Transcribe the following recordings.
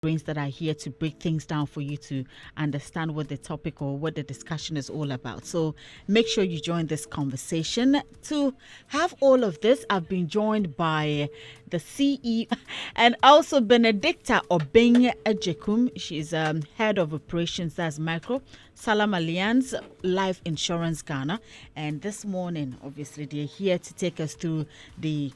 brains that are here to break things down for you to understand what the topic or what the discussion is all about. So make sure you join this conversation. To have all of this, I've been joined by the CEO and also Benedicta Obeng Ejekum. She's head of operations, that's Micro Salam Alliance Life Insurance Ghana. And this morning, obviously, they're here to take us through the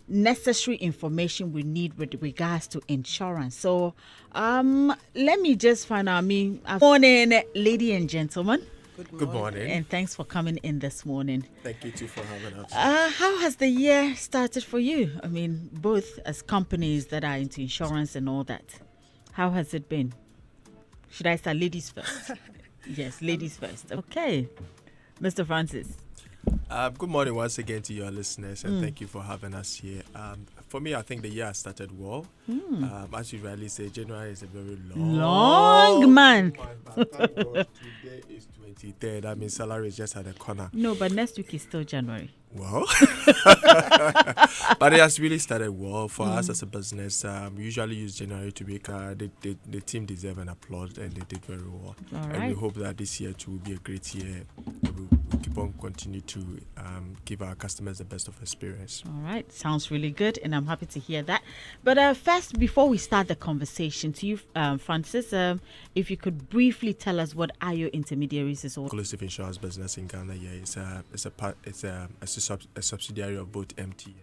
necessary information we need with regards to insurance. So let me just find out. Morning, lady and gentlemen. Good morning. And thanks for coming in this morning. Thank you too for having us. How has the year started for you? I mean, both as companies that are into insurance and all that. How has it been? Should I start ladies first? Yes, ladies first. Okay. Mr. Francis. Good morning once again to your listeners, and thank you for having us here. For me, I think the year started well. As you rightly say, January is a very long month. But thank God, today is 23rd. That means salary is just at the corner. No, but next week is still January. Well, but it has really started well for us as a business. We usually use January to make the team deserve an applause, and they did very well. All right. And we hope that this year too will be a great year. We'll keep on continue to give our customers the best of experience. All right, sounds really good, and I'm happy to hear that. But first, before we start the conversation, to you, Francis, if you could briefly tell us what Ayo Intermediaries is all. Inclusive insurance business in Ghana, it's a subsidiary of both MT and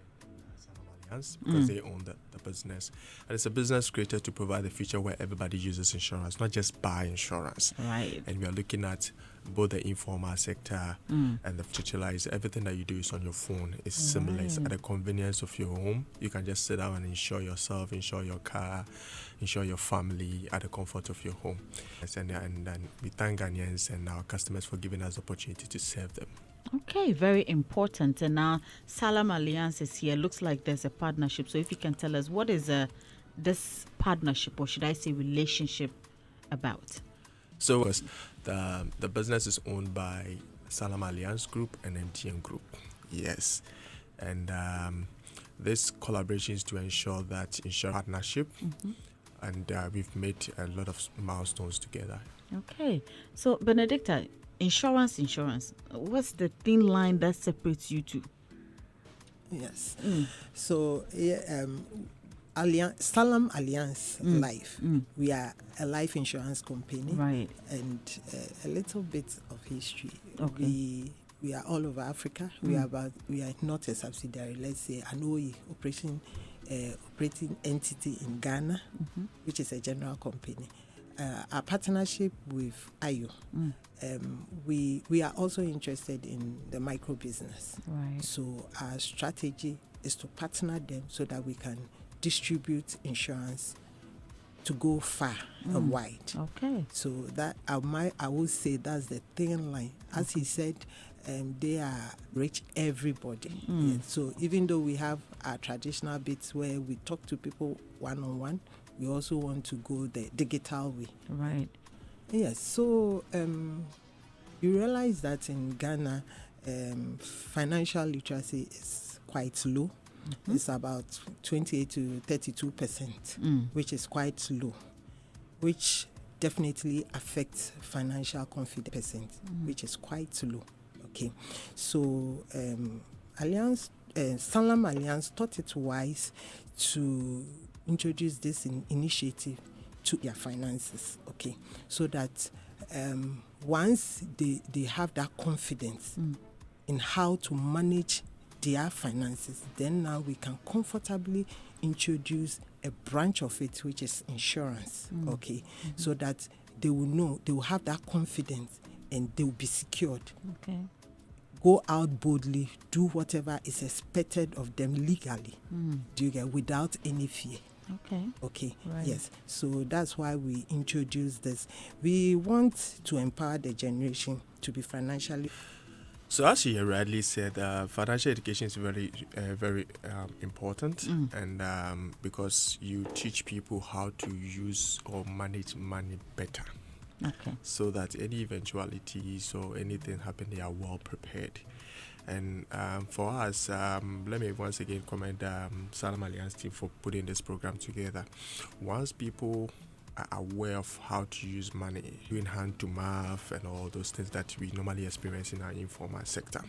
Salam Alliance because they own the business. And it's a business created to provide a future where everybody uses insurance, not just buy insurance. Right. And we are looking at both the informal sector and the digitalized. Everything that you do is on your phone. It's seamless at the convenience of your home. You can just sit down and insure yourself, insure your car, insure your family at the comfort of your home. And we thank Ghanaians and our customers for giving us the opportunity to serve them. Okay, very important. And now Salam Alliance is here. Looks like there's a partnership. So if you can tell us, what is this partnership, or should I say relationship, about? So the business is owned by Salam Alliance Group and MTN Group. Yes. And this collaboration is to ensure that ensure partnership. And we've made a lot of milestones together. Okay. So Benedicta, insurance. What's the thin line that separates you two? Yes. So, Salam Alliance Life. We are a life insurance company. Right. And a little bit of history. Okay. We are all over Africa. We are not a subsidiary. Let's say an OE operating entity in Ghana, which is a general company. Our partnership with Ayo, we are also interested in the micro business. Right. So our strategy is to partner them so that we can distribute insurance to go far and wide. Okay. So that I would say that's the thin line. As he said, they are reach everybody. Yeah. So even though we have our traditional bits where we talk to people one-on-one, we also want to go the digital way. Right. Yes. So you realize that in Ghana, financial literacy is quite low. It's about 28 to 32%, which is quite low, which definitely affects financial confidence, which is quite low. Okay. So Salam Alliance thought it wise to introduce this initiative to their finances, okay, so that once they have that confidence in how to manage their finances, then now we can comfortably introduce a branch of it, which is insurance, okay, so that they will know, they will have that confidence and they will be secured. Okay. Go out boldly, do whatever is expected of them legally, do you get, without any fear. Okay. Right. Yes. So that's why we introduced this. We want to empower the generation to be financially. So as you rightly said, financial education is very important, and because you teach people how to use or manage money better. Okay. So that any eventualities or anything happen, they are well prepared. And for us, let me once again commend Salam Alliance team for putting this program together. Once people are aware of how to use money, doing hand to mouth and all those things that we normally experience in our informal sector.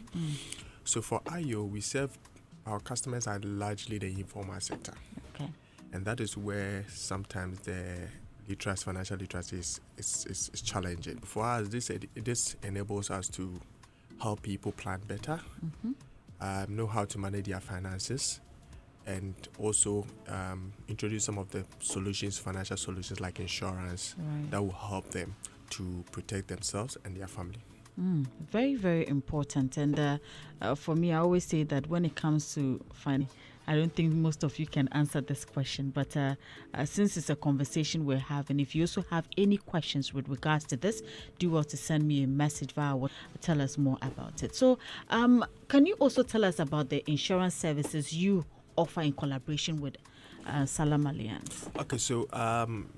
So for IO, we serve our customers are largely the informal sector. Okay. And that is where sometimes the financial literacy is challenging. For us, this enables us to help people plan better, know how to manage their finances, and also introduce some of the solutions, financial solutions like insurance, that will help them to protect themselves and their family. Very, very important. And for me, I always say that when it comes to finance, I don't think most of you can answer this question, but since it's a conversation we're having, if you also have any questions with regards to this, do well to send me a message via what tell us more about it. So can you also tell us about the insurance services you offer in collaboration with Salam Alliance? Okay, so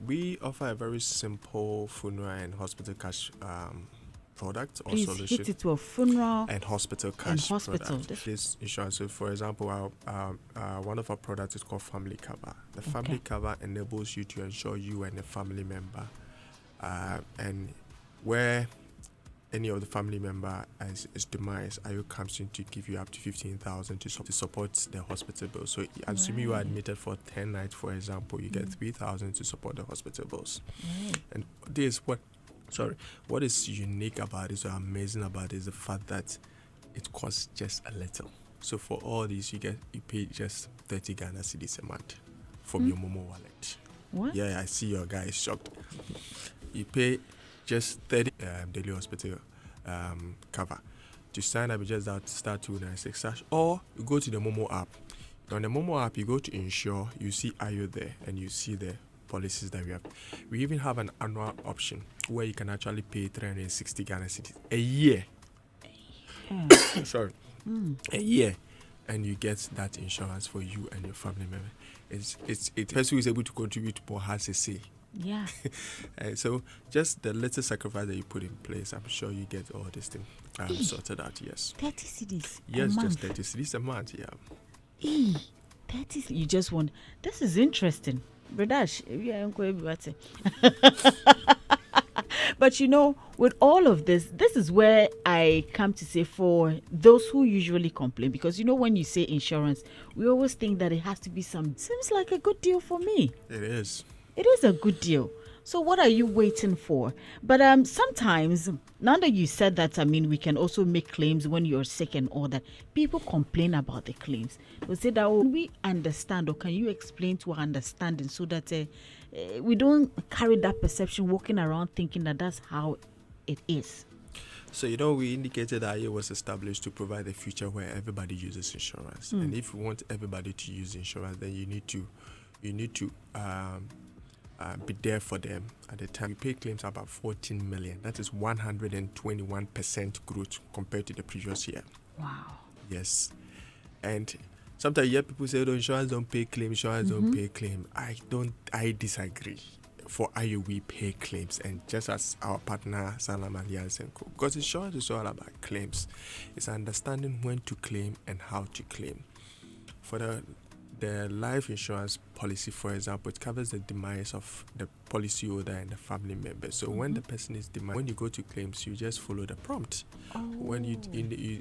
we offer a very simple funeral and hospital cash product or Please solution. hit it to a funeral and hospital cash product. This This insurance. So, for example, one of our products is called Family Cover. The Family Cover enables you to insure you and a family member, and where any of the family member is demise, IO comes in to give you up to 15,000 to support the hospital bill. So, assuming you are admitted for 10 nights, for example, you get 3,000 to support the hospital bills. And this what is unique about it, or amazing about it, is the fact that it costs just a little. So for all these, you pay just 30 Ghana cedis a month from your Momo wallet. What? Yeah, I see your guy is shocked. You pay just 30 daily hospital cover. To sign up, you just have to start 296 or you go to the Momo app. On the Momo app, you go to insure, you see IO there, and you see the policies that we have. We even have an annual option where you can actually pay 360 Ghana cedis a year. A year, and you get that insurance for you and your family member. It person who is able to contribute more has a say. Yeah. So just the little sacrifice that you put in place, I'm sure you get all this thing sorted out. Yes. 30 cedis. Yes, just 30 cedis a month. Yeah. 30. You just want. This is interesting. Bradash, but you know, with all of this is where I come to say for those who usually complain, because you know, when you say insurance, we always think that it has to be seems like a good deal for me. It is a good deal. So what are you waiting for? But sometimes, now that you said that, I mean, we can also make claims when you're sick and all that. People complain about the claims. They say that, we understand, or can you explain to our understanding so that we don't carry that perception walking around thinking that that's how it is? So, we indicated that it was established to provide a future where everybody uses insurance. And if you want everybody to use insurance, then you need to be there for them at the time. We pay claims about 14 million. That is 121% growth compared to the previous year. Wow. Yes. And sometimes you hear people say, insurance don't pay claim, don't pay claim. I disagree. For IO, we pay claims, and just as our partner Salam Alliance and Co. Because insurance is all about claims. It's understanding when to claim and how to claim. For the life insurance policy, for example, it covers the demise of the policyholder and the family member. So when the person is demise, when you go to claims, you just follow the prompt. When you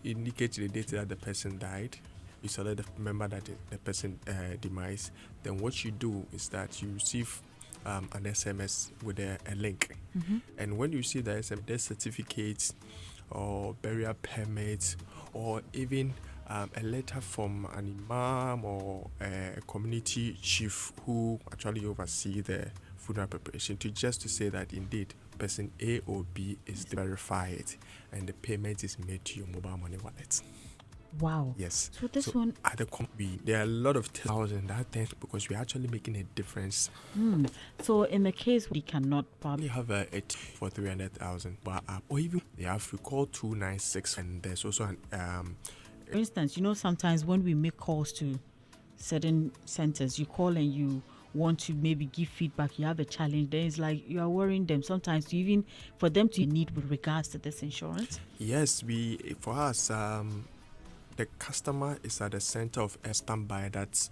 indicate the date that the person died, you select the member that the person demise, then what you do is that you receive an SMS with a link. And when you receive the SMS, death certificate or burial permit, or even a letter from an imam or a community chief who actually oversee the funeral preparation, to say that indeed person A or B is verified and the payment is made to your mobile money wallet. Wow. Yes. So this one, at the company, there are a lot of thousands that things because we're actually making a difference. So in the case we cannot probably have a for 300,000 app, or even they have to call 296, and there's also an for instance, sometimes when we make calls to certain centers, you call and you want to maybe give feedback, you have a challenge, then it's like you are worrying them sometimes even for them to need with regards to this insurance. Yes, for us, the customer is at the center of a standby that's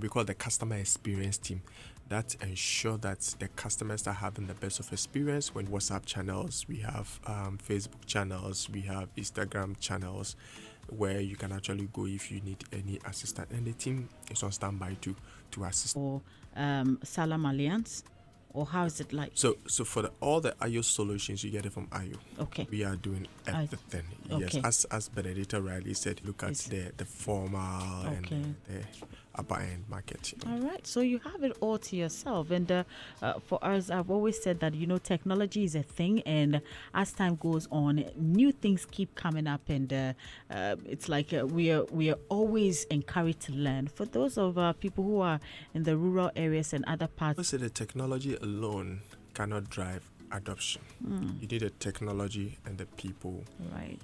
we call the customer experience team that ensure that the customers are having the best of experience. When WhatsApp channels, we have Facebook channels, we have Instagram channels where you can actually go if you need any assistance, and the team is on standby to assist. Or Salam Alliance, or how is it like? So for all the IO solutions, you get it from IO. Okay. We are doing everything. Okay. Yes, as Benedetta rightly said, look at the formal and the upper end market. All right, so you have it all to yourself. And for us, I've always said that, technology is a thing, and as time goes on, new things keep coming up, and it's like we are always encouraged to learn. For those of people who are in the rural areas and other parts, the technology alone cannot drive adoption. You need the technology and the people. Right.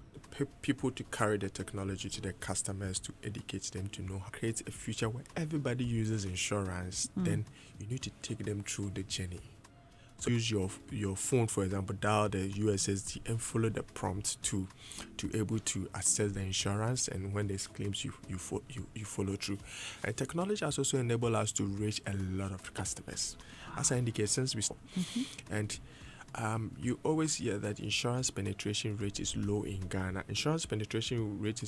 People to carry the technology to their customers, to educate them, to know how to create a future where everybody uses insurance. Then you need to take them through the journey. So use your phone, for example, dial the USSD and follow the prompt to able to assess the insurance, and when there's claims you follow through. And technology has also enabled us to reach a lot of customers. As I indicated, since we and you always hear that insurance penetration rate is low in Ghana. Insurance penetration rate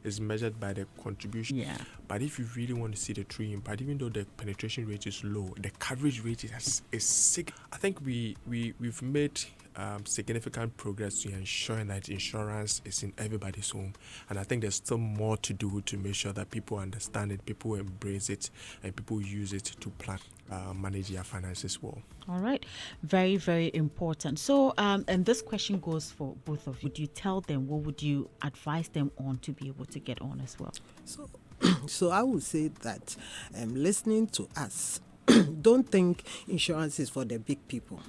is measured by the contribution. Yeah. But if you really want to see the true impact, even though the penetration rate is low, the coverage rate is sick. I think we've made significant progress to ensuring that insurance is in everybody's home, and I think there's still more to do to make sure that people understand it, people embrace it, and people use it to plan, manage their finances well. All right, very, very important. So, and this question goes for both of you. Would you tell them, what would you advise them on to be able to get on as well? So I would say that listening to us, don't think insurance is for the big people.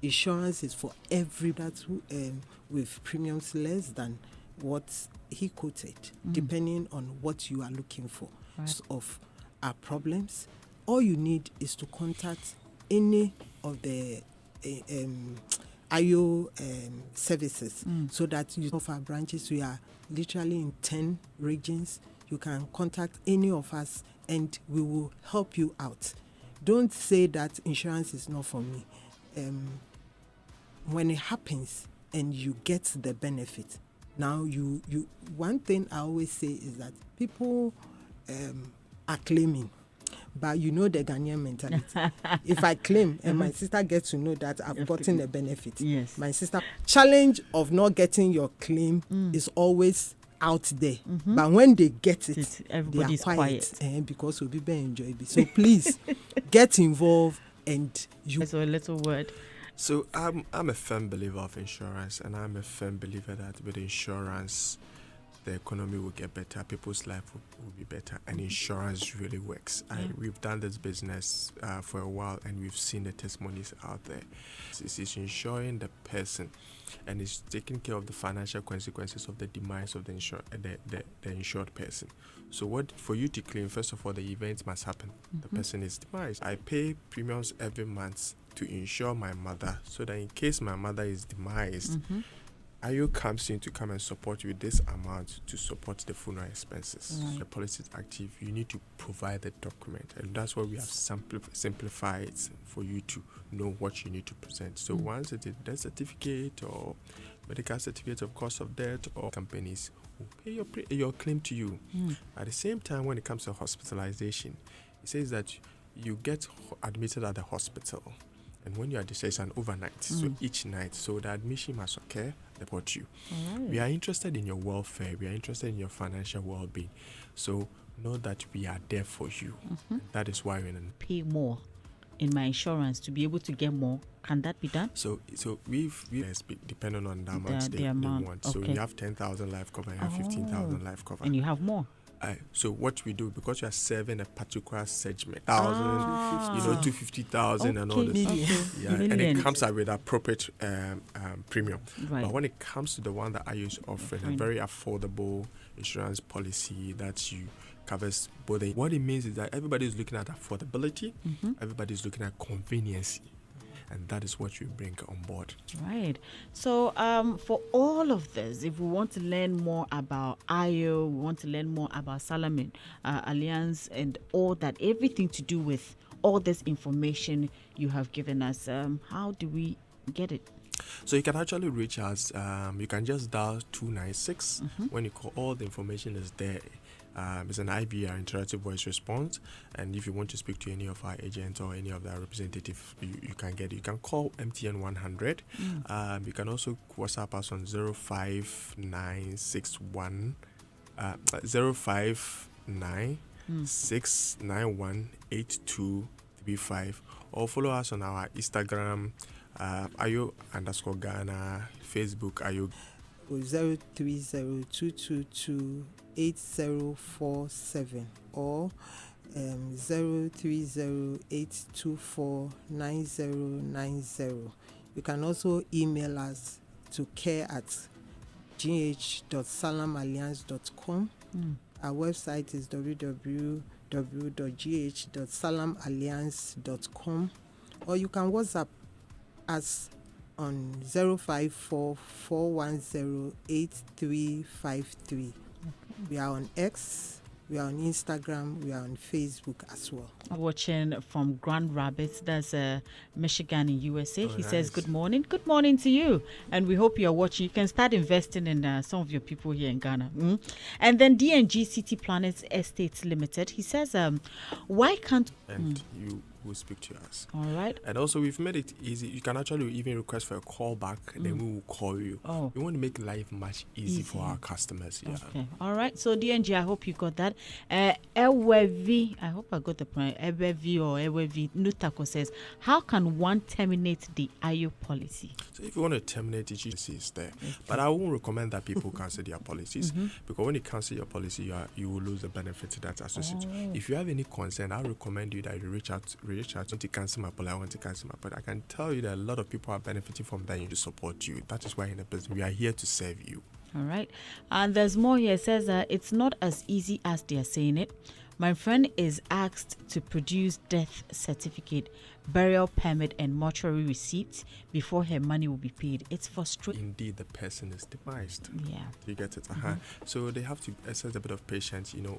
Insurance is for everybody with premiums less than what he quoted, depending on what you are looking for. Right. Of our problems, all you need is to contact any of the IO services, so that you of our branches, we are literally in 10 regions. You can contact any of us and we will help you out. Don't say that insurance is not for me. When it happens and you get the benefit, now you one thing I always say is that people are claiming, but the Ghanaian mentality. If I claim and my sister gets to know that I've gotten a benefit, yes, my sister challenge of not getting your claim is always out there. But when they get it, everybody's they are quiet. Because we'll be enjoy it. So please get involved. And you. So a little word. So I'm a firm believer of insurance, and I'm a firm believer that with insurance, the economy will get better, people's life will be better, and insurance really works. We've done this business for a while, and we've seen the testimonies out there. It's insuring the person, and it's taking care of the financial consequences of the demise of the insured person. So what for you to claim, first of all, the event must happen. The person is demised. I pay premiums every month to insure my mother, so that in case my mother is demised, IO comes in to come and support you with this amount to support the funeral expenses. Right. The policy is active. You need to provide the document, and that's why we have simplified it for you to know what you need to present. So once it is death certificate or medical certificate of cost of death, or companies will pay your claim to you. At the same time, when it comes to hospitalization, it says that you get admitted at the hospital. And when you are discharged, it's an overnight, so each night, so the admission must occur, report you. Right. We are interested in your welfare, we are interested in your financial well-being, so know that we are there for you. That is why we're in. Pay more in my insurance to be able to get more. Can that be done? So we've depending on the amount they want. So you have 10,000 life cover, you have 15,000 life cover, and you have more. So what we do, because you are serving a particular segment, 250,000 and all this, and it comes out with appropriate premium. Right. But when it comes to the one that I use offering, a very affordable insurance policy that you covers both. What it means is that everybody is looking at affordability, everybody is looking at convenience. and that is what you bring on board. Right. So for all of this, if we want to learn more about IO, we want to learn more about Salamin Alliance and all that, everything to do with all this information you have given us, how do we get it? So you can actually reach us. You can just dial 296. When you call, all the information is there. It's an IVR, interactive voice response, and if you want to speak to any of our agents or any of our representatives, you can get it. You can call MTN 100. You can also WhatsApp us on 05961 059 or follow us on our Instagram, ayo_Ghana, Facebook ayo 030-222-8047 or 030-824-9090. You can also email us to care@gh.salamalliance.com. Our website is www.gh.salamalliance.com, or you can WhatsApp us on 054-410-8353. We are on X, we are on Instagram, we are on Facebook as well. Watching from Grand Rapids, that's Michigan in USA. He nice. says, good morning to you. And we hope you're watching. You can start investing in some of your people here in Ghana. And then DNG City Planets Estates Limited, he says, why can't... And you will speak to us. All right. And also, we've made it easy. You can actually even request for a call back, then we will call you. Oh. We want to make life much easy for our customers. Yeah. Okay. All right. So, DNG, I hope you got that. Ewevi, I hope I got the point. Ewevi or Ewevi Nutako says, how can one terminate the IO policy? So, if you want to terminate it, is there. Okay. But I won't recommend that people cancel their policies because when you cancel your policy, you will lose the benefits that's associated. If you have any concern, I recommend you that you reach out to cancel my policy. I want to cancel my policy. I can tell you that a lot of people are benefiting from that to support you. That is why in the business we are here to serve you. All right. And there's more here. It says it's not as easy as they are saying it. My friend is asked to produce death certificate, burial permit, and mortuary receipts before her money will be paid. It's frustrating. Indeed, the person is demised. Yeah. You get it? So they have to exercise a bit of patience, You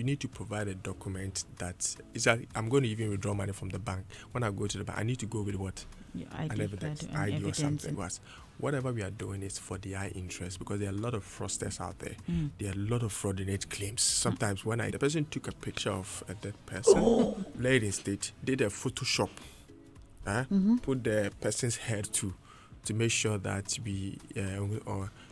need to provide a document that is like, I'm going to even withdraw money from the bank. When I go to the bank, I need to go with what? An evidence, ID or something. Whatever we are doing is for their interest because there are a lot of fraudsters out there. There are a lot of fraudulent claims. Sometimes when the person took a picture of a dead person, laid in state, did a Photoshop, put the person's head to make sure that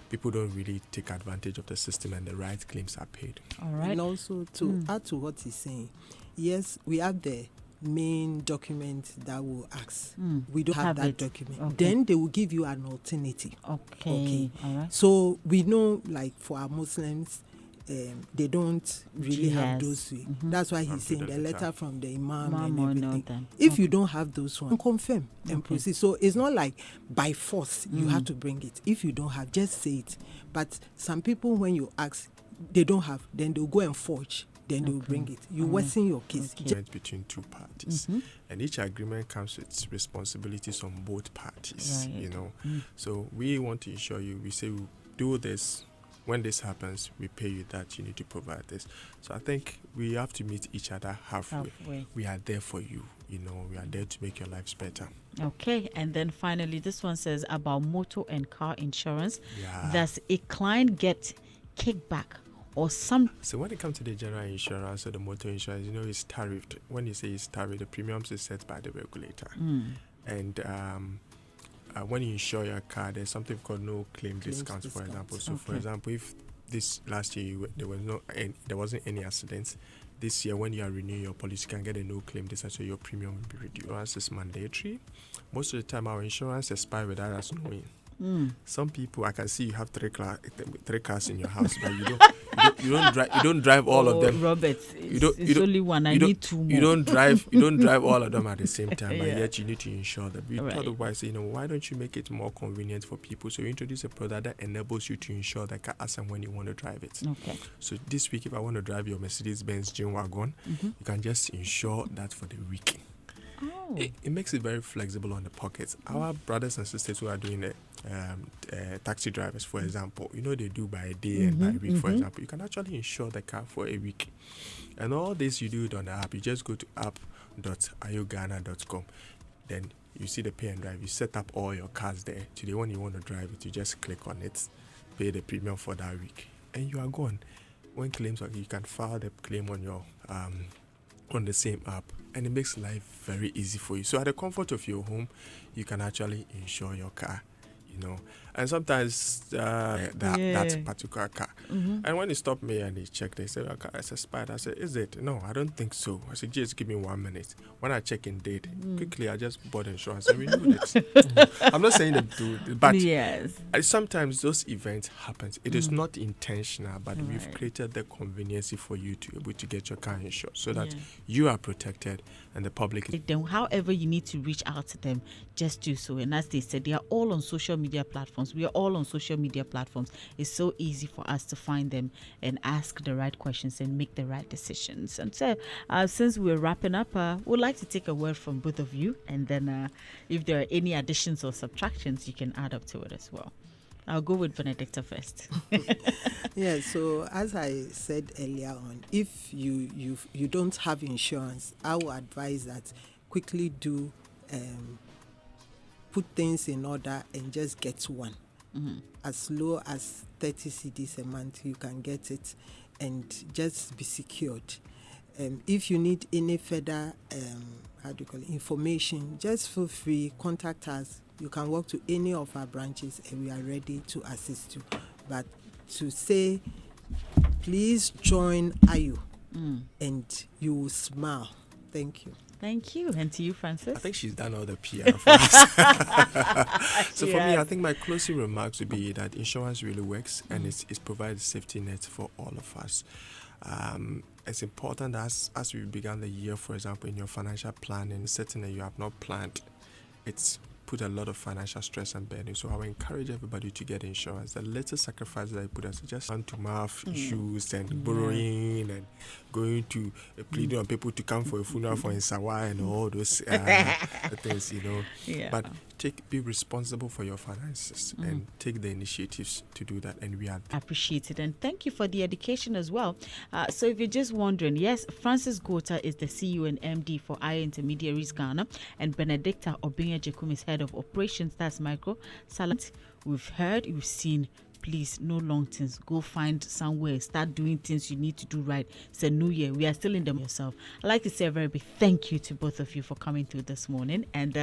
people don't really take advantage of the system and the right claims are paid. All right. And also to add to what he's saying, yes, we have the main document that will ask. We don't have that document. Okay. Then they will give you an alternative. Okay. All right. So we know, like for our Muslims, they don't really have those. That's why he's saying the letter from the imam and everything. If you don't have those ones, confirm and proceed. So it's not like by force you have to bring it. If you don't have, just say it. But some people, when you ask, they don't have, then they'll go and forge. Then they will bring it. You worsen your case. Between two parties, and each agreement comes with responsibilities on both parties. Right. So we want to ensure you. We say we'll do this. When this happens, we pay you that. You need to provide this. So I think we have to meet each other halfway. We are there for you. We are there to make your lives better. Okay, and then finally, this one says about motor and car insurance. Does a client get kickback? Or some. So when it comes to the general insurance or the motor insurance, it's tariffed. When you say it's tariffed, the premiums is set by the regulator. And when you insure your car, there's something called no claim discounts, for example. So for example, if this last year there wasn't any accidents, this year when you are renewing your policy, you can get a no claim discount, so your premium will be reduced. Insurance is mandatory. Most of the time, our insurance expires without us knowing. Some people, I can see you have three cars in your house, but you don't drive all of them. Robert, it's only one. I need two more. You don't drive all of them at the same time, but yet you need to insure them. We otherwise, why don't you make it more convenient for people? So you introduce a product that enables you to insure the car as and when you want to drive it. Okay. So this week, if I want to drive your Mercedes-Benz G-Wagon, you can just insure that for the week. Oh. It makes it very flexible on the pockets. Our brothers and sisters who are doing it, taxi drivers, for example, they do by a day and by a week, for example. You can actually insure the car for a week. And all this, you do it on the app. You just go to app.iogana.com. Then you see the pay and drive. You set up all your cars there. Today, when you want to drive it, you just click on it, pay the premium for that week, and you are gone. When claims are, you can file the claim on your on the same app, and it makes life very easy for you. So at the comfort of your home, you can actually insure your car. And sometimes that particular car. And when they stop me and they check, they say, "Your car is expired." I said, "Is it?" "No, I don't think so." I said, "Just give me 1 minute." When I check in date, quickly I just bought insurance and renewed it. I'm not saying them to, but sometimes those events happen. It is not intentional, but we've created the convenience for you to be able to get your car insured so that you are protected and the public is. Then, however you need to reach out to them, just do so. And as they said, they are all on social media platforms. We are all on social media platforms. It's so easy for us to find them and ask the right questions and make the right decisions. And so, since we're wrapping up, we'd like to take a word from both of you. And then if there are any additions or subtractions, you can add up to it as well. I'll go with Benedicta first. Yeah, so as I said earlier on, if you don't have insurance, I would advise that quickly do put things in order and just get one. As low as 30 cedis a month, you can get it and just be secured. If you need any further information, just feel free, contact us. You can walk to any of our branches and we are ready to assist you. But to say, please join AYO and you will smile. Thank you. Thank you. And to you, Francis? I think she's done all the PR for us. So for me, I think my closing remarks would be that insurance really works and it provides a safety net for all of us. It's important as we began the year, for example, in your financial planning, certain that you have not planned, it's put a lot of financial stress and burden. So I will encourage everybody to get insurance. The little sacrifice that I put as just hand-to-mouth issues and borrowing and going to pleading on people to come for a funeral for Insawa and all those things, But be responsible for your finances and take the initiatives to do that. And we are appreciate it. And thank you for the education as well. So if you're just wondering, yes, Francis Gota is the CEO and MD for AYO Intermediaries Ghana, and Benedicta Obinya-Jekum is head of operations. That's Micro Salad. We've heard, we've seen. Please, no long things. Go find somewhere. Start doing things you need to do right. It's a new year. We are still in them yourself. I'd like to say a very big thank you to both of you for coming through this morning. And,